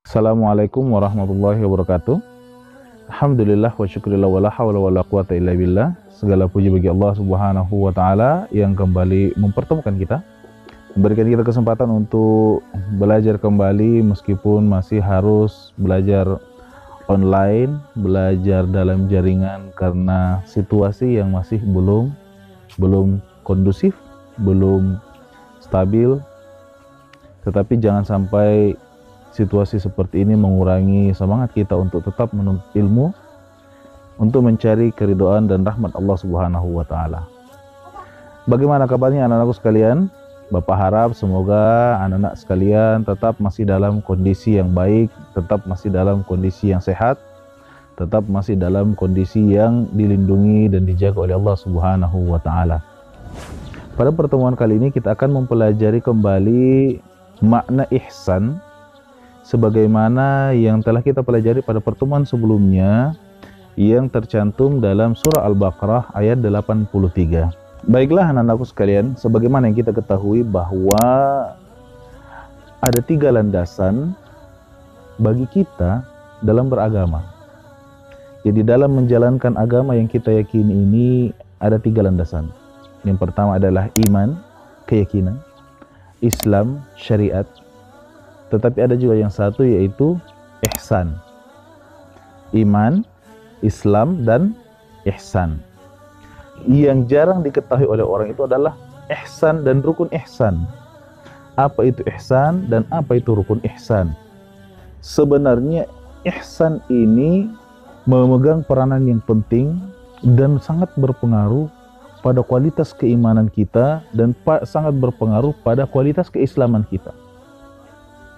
Assalamualaikum warahmatullahi wabarakatuh. Alhamdulillah wa syukurillah wa la hawla wa la quwata illa billah. Segala puji bagi Allah subhanahu wa ta'ala yang kembali mempertemukan kita, memberikan kita kesempatan untuk belajar kembali meskipun masih harus belajar online, belajar dalam jaringan karena situasi yang masih belum kondusif, belum stabil. Tetapi jangan sampai situasi seperti ini mengurangi semangat kita untuk tetap menuntut ilmu, untuk mencari keridhaan dan rahmat Allah Subhanahu wa taala. Bagaimana kabarnya anak-anakku sekalian? Bapak harap semoga anak-anak sekalian tetap masih dalam kondisi yang baik, tetap masih dalam kondisi yang sehat, tetap masih dalam kondisi yang dilindungi dan dijaga oleh Allah Subhanahu wa taala. Pada pertemuan kali ini kita akan mempelajari kembali makna ihsan sebagaimana yang telah kita pelajari pada pertemuan sebelumnya yang tercantum dalam surah Al-Baqarah ayat 83. Baiklah anak-anakku sekalian, sebagaimana yang kita ketahui bahwa ada 3 landasan bagi kita dalam beragama. Jadi dalam menjalankan agama yang kita yakini ini ada 3 landasan. Yang pertama adalah iman, keyakinan, Islam, syariat. Tetapi ada juga yang satu, yaitu ihsan. Iman, Islam, dan ihsan. Yang jarang diketahui oleh orang itu adalah ihsan dan rukun ihsan. Apa itu ihsan dan apa itu rukun ihsan? Sebenarnya ihsan ini memegang peranan yang penting dan sangat berpengaruh pada kualitas keimanan kita dan sangat berpengaruh pada kualitas keislaman kita.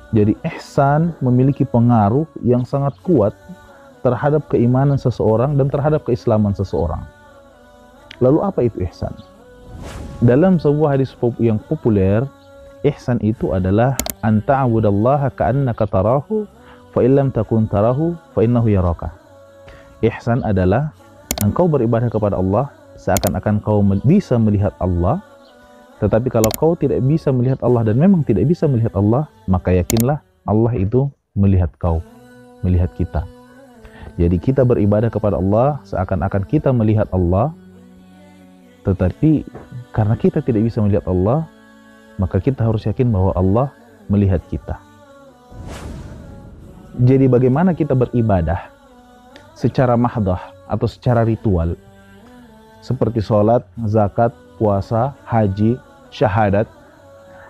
Jadi ihsan memiliki pengaruh yang sangat kuat terhadap keimanan seseorang dan terhadap keislaman seseorang. Lalu apa itu ihsan? Dalam sebuah hadis yang populer, ihsan itu adalah an ta'budallaha ka'annaka tarahu fa illam takun tarahu fa innahu yaraka. Ihsan adalah engkau beribadah kepada Allah seakan-akan kau bisa melihat Allah. Tetapi kalau kau tidak bisa melihat Allah dan memang tidak bisa melihat Allah, maka yakinlah Allah itu melihat kau, melihat kita. Jadi kita beribadah kepada Allah seakan-akan kita melihat Allah, tetapi karena kita tidak bisa melihat Allah, maka kita harus yakin bahwa Allah melihat kita. Jadi bagaimana kita beribadah secara mahdah atau secara ritual, seperti sholat, zakat, puasa, haji, syahadat,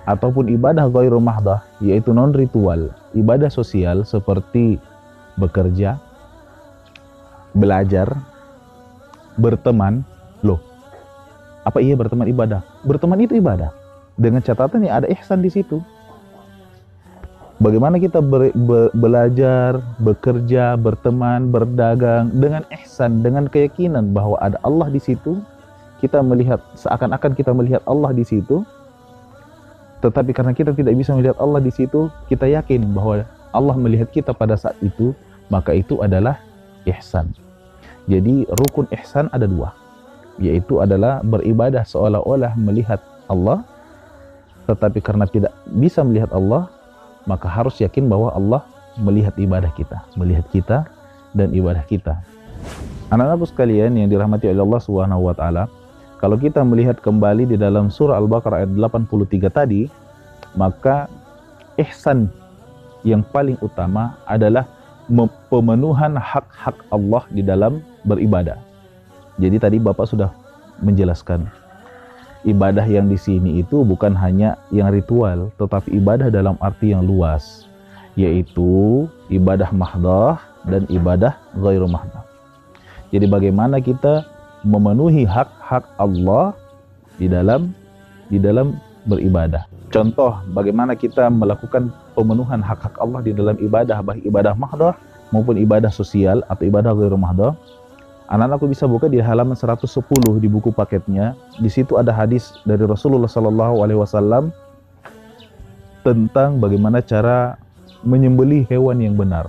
ataupun ibadah ghairu mahdah, yaitu non ritual, ibadah sosial seperti bekerja, belajar, berteman. Loh, apa iya berteman ibadah? Berteman itu ibadah, dengan catatan yang ada ihsan di situ. Bagaimana kita belajar, bekerja, berteman, berdagang dengan ihsan, dengan keyakinan bahwa ada Allah di situ. Kita melihat seakan-akan kita melihat Allah di situ, tetapi karena kita tidak bisa melihat Allah di situ, kita yakin bahwa Allah melihat kita pada saat itu, maka itu adalah ihsan. Jadi rukun ihsan ada 2, yaitu adalah beribadah seolah-olah melihat Allah, tetapi karena tidak bisa melihat Allah, maka harus yakin bahwa Allah melihat ibadah kita, melihat kita dan ibadah kita. Anak-anakku sekalian yang dirahmati oleh Allah Subhanahu wa taala, kalau kita melihat kembali di dalam surah Al-Baqarah ayat 83 tadi, maka ihsan yang paling utama adalah pemenuhan hak-hak Allah di dalam beribadah. Jadi tadi Bapak sudah menjelaskan, ibadah yang di sini itu bukan hanya yang ritual, tetapi ibadah dalam arti yang luas, yaitu ibadah mahdah dan ibadah ghairu mahdah. Jadi bagaimana kita memenuhi hak-hak Allah di dalam beribadah. Contoh bagaimana kita melakukan pemenuhan hak-hak Allah di dalam ibadah, baik ibadah mahdah maupun ibadah sosial atau ibadah ghairu mahdah. Anak-anakku bisa buka di halaman 110 di buku paketnya. Di situ ada hadis dari Rasulullah SAW tentang bagaimana cara menyembelih hewan yang benar.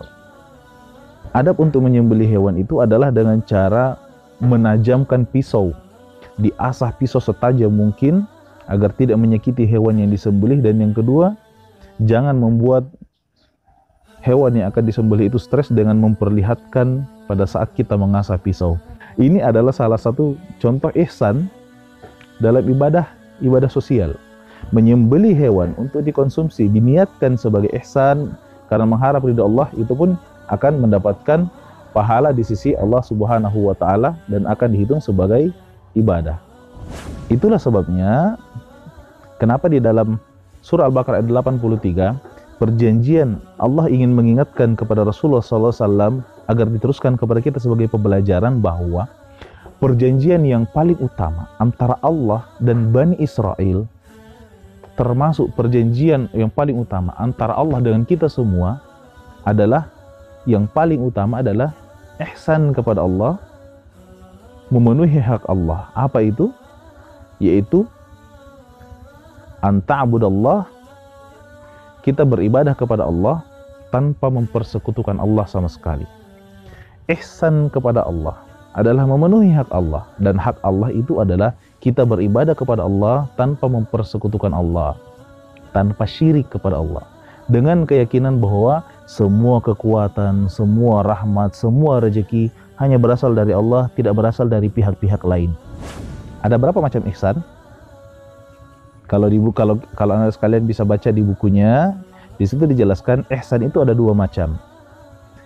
Adab untuk menyembelih hewan itu adalah dengan cara menajamkan pisau, diasah pisau setajam mungkin agar tidak menyakiti hewan yang disembelih. Dan yang kedua, jangan membuat hewan yang akan disembelih itu stres dengan memperlihatkan pada saat kita mengasah pisau. Ini adalah salah satu contoh ihsan dalam ibadah sosial. Menyembelih hewan untuk dikonsumsi diniatkan sebagai ihsan karena mengharap ridha Allah, itu pun akan mendapatkan pahala di sisi Allah Subhanahu wa taala dan akan dihitung sebagai ibadah. Itulah sebabnya kenapa di dalam surah Al-Baqarah ayat 83 perjanjian Allah ingin mengingatkan kepada Rasulullah SAW agar diteruskan kepada kita sebagai pembelajaran bahwa perjanjian yang paling utama antara Allah dan Bani Israel, termasuk perjanjian yang paling utama antara Allah dengan kita semua, adalah yang paling utama adalah ihsan kepada Allah, memenuhi hak Allah. Apa itu? Yaitu anta'budallah, kita beribadah kepada Allah tanpa mempersekutukan Allah sama sekali. Ihsan kepada Allah adalah memenuhi hak Allah, dan hak Allah itu adalah kita beribadah kepada Allah tanpa mempersekutukan Allah, tanpa syirik kepada Allah, dengan keyakinan bahwa semua kekuatan, semua rahmat, semua rezeki hanya berasal dari Allah, tidak berasal dari pihak-pihak lain. Ada berapa macam ihsan? Kalau Anda sekalian bisa baca di bukunya, di situ dijelaskan ihsan itu ada dua macam.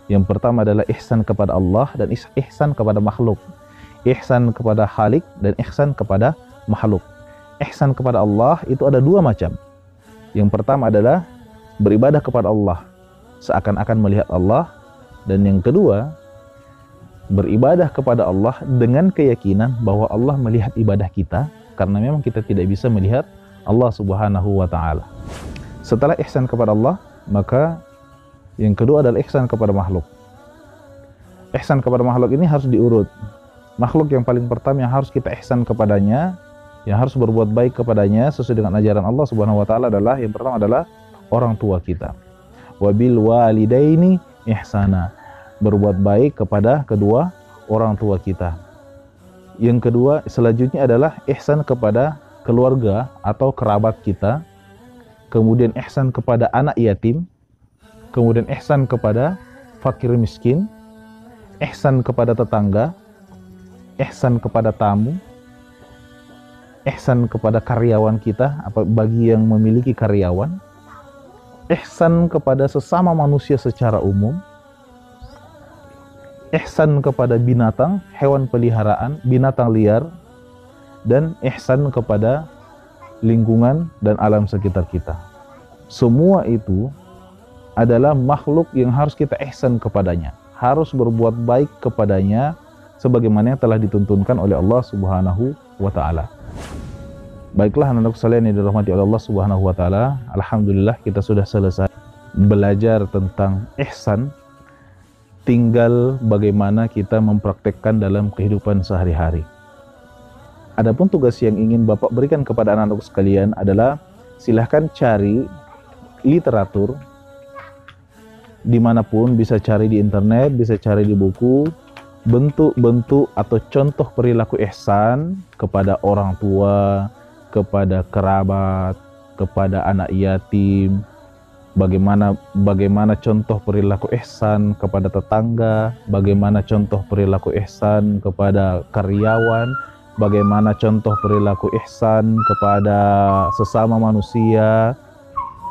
Yang pertama adalah ihsan kepada Allah dan ihsan kepada makhluk. Ihsan kepada Khalik dan ihsan kepada makhluk. Ihsan kepada Allah itu ada dua macam. Yang pertama adalah beribadah kepada Allah seakan-akan melihat Allah, dan yang kedua beribadah kepada Allah dengan keyakinan bahwa Allah melihat ibadah kita, karena memang kita tidak bisa melihat Allah Subhanahu wa taala. Setelah ihsan kepada Allah, maka yang kedua adalah ihsan kepada makhluk. Ihsan kepada makhluk ini harus diurut. Makhluk yang paling pertama yang harus kita ihsan kepadanya, yang harus berbuat baik kepadanya sesuai dengan ajaran Allah Subhanahu wa taala adalah, yang pertama adalah orang tua kita. Wabil walidaini ihsana, berbuat baik kepada kedua orang tua kita. Yang kedua selanjutnya adalah ihsan kepada keluarga atau kerabat kita, kemudian ihsan kepada anak yatim, kemudian ihsan kepada fakir miskin, ihsan kepada tetangga, ihsan kepada tamu, ihsan kepada karyawan kita, bagi yang memiliki karyawan, ihsan kepada sesama manusia secara umum, ihsan kepada binatang, hewan peliharaan, binatang liar, dan ihsan kepada lingkungan dan alam sekitar kita. Semua itu adalah makhluk yang harus kita ihsan kepadanya, harus berbuat baik kepadanya sebagaimana yang telah dituntunkan oleh Allah Subhanahu wa taala. Baiklah anak-anakku sekalian yang dirahmati oleh Allah Subhanahu wa taala, alhamdulillah kita sudah selesai belajar tentang ihsan. Tinggal bagaimana kita mempraktekkan dalam kehidupan sehari-hari. Adapun tugas yang ingin Bapak berikan kepada anak-anakku sekalian adalah silahkan cari literatur dimanapun, bisa cari di internet, bisa cari di buku, bentuk-bentuk atau contoh perilaku ihsan kepada orang tua, kepada kerabat, kepada anak yatim, bagaimana contoh perilaku ihsan kepada tetangga, bagaimana contoh perilaku ihsan kepada karyawan, bagaimana contoh perilaku ihsan kepada sesama manusia.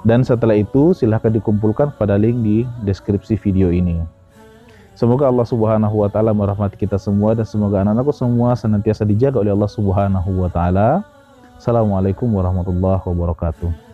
Dan setelah itu silahkan dikumpulkan pada link di deskripsi video ini. Semoga Allah Subhanahu wa taala merahmati kita semua, dan semoga anak-anakku semua senantiasa dijaga oleh Allah Subhanahu wa taala. Assalamualaikum warahmatullahi wabarakatuh.